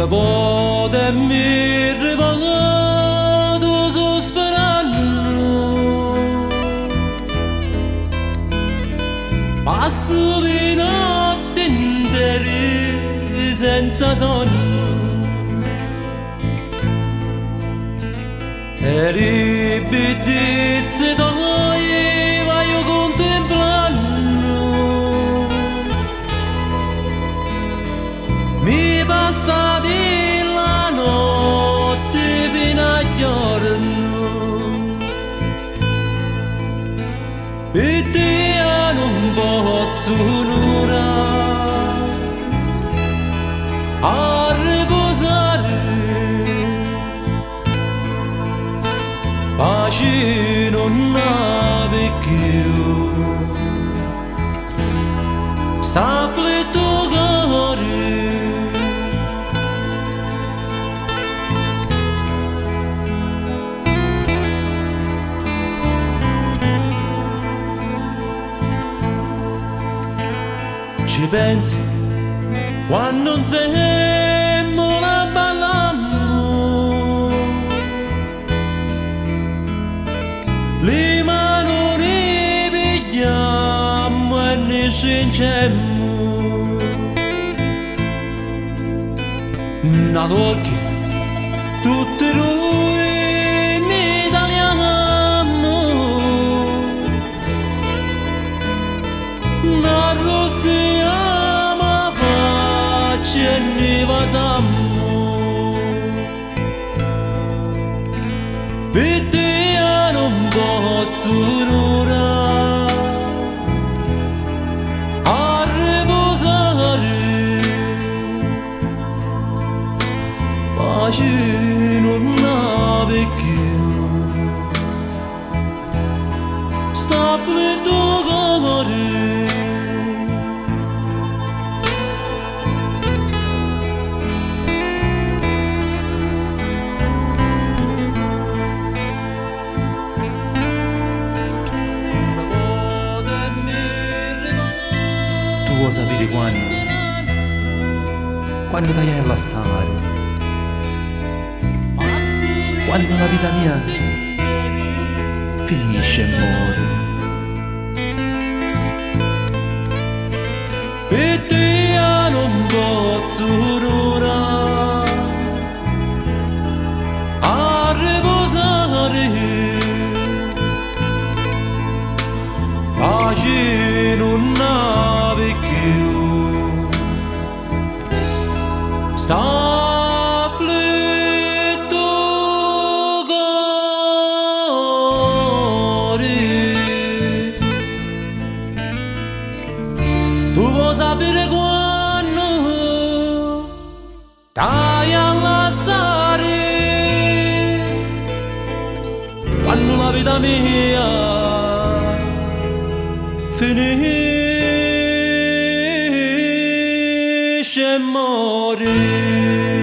vuole mi rivolgo sospirando, passo di notte intere senza sonno, e ripetizzi tuoi vai contemplando, mi passa di la notte fino a giorno, e te non posso un'ora a riposare, pace non ave più, sta afflitto cuore. Ci pensi quando non siamo la ballammo, le mani ne pigliamo e ne scingiamo, ad occhi tutti noi ne tagliamo, arrossiamo a faccia e ne vasiamo, per te non posso un'ora a riposare, pace non ave più, sta afflitto cuore. Tu vuoi sapere quando vai a lasciare, quando la vita mia finisce e muore, e te non posso un'ora a riposare, pace non ave più, sta afflitto cuore. Tu vuoi sapere quando stai a lasciare, quando la vita mia finisce e muore.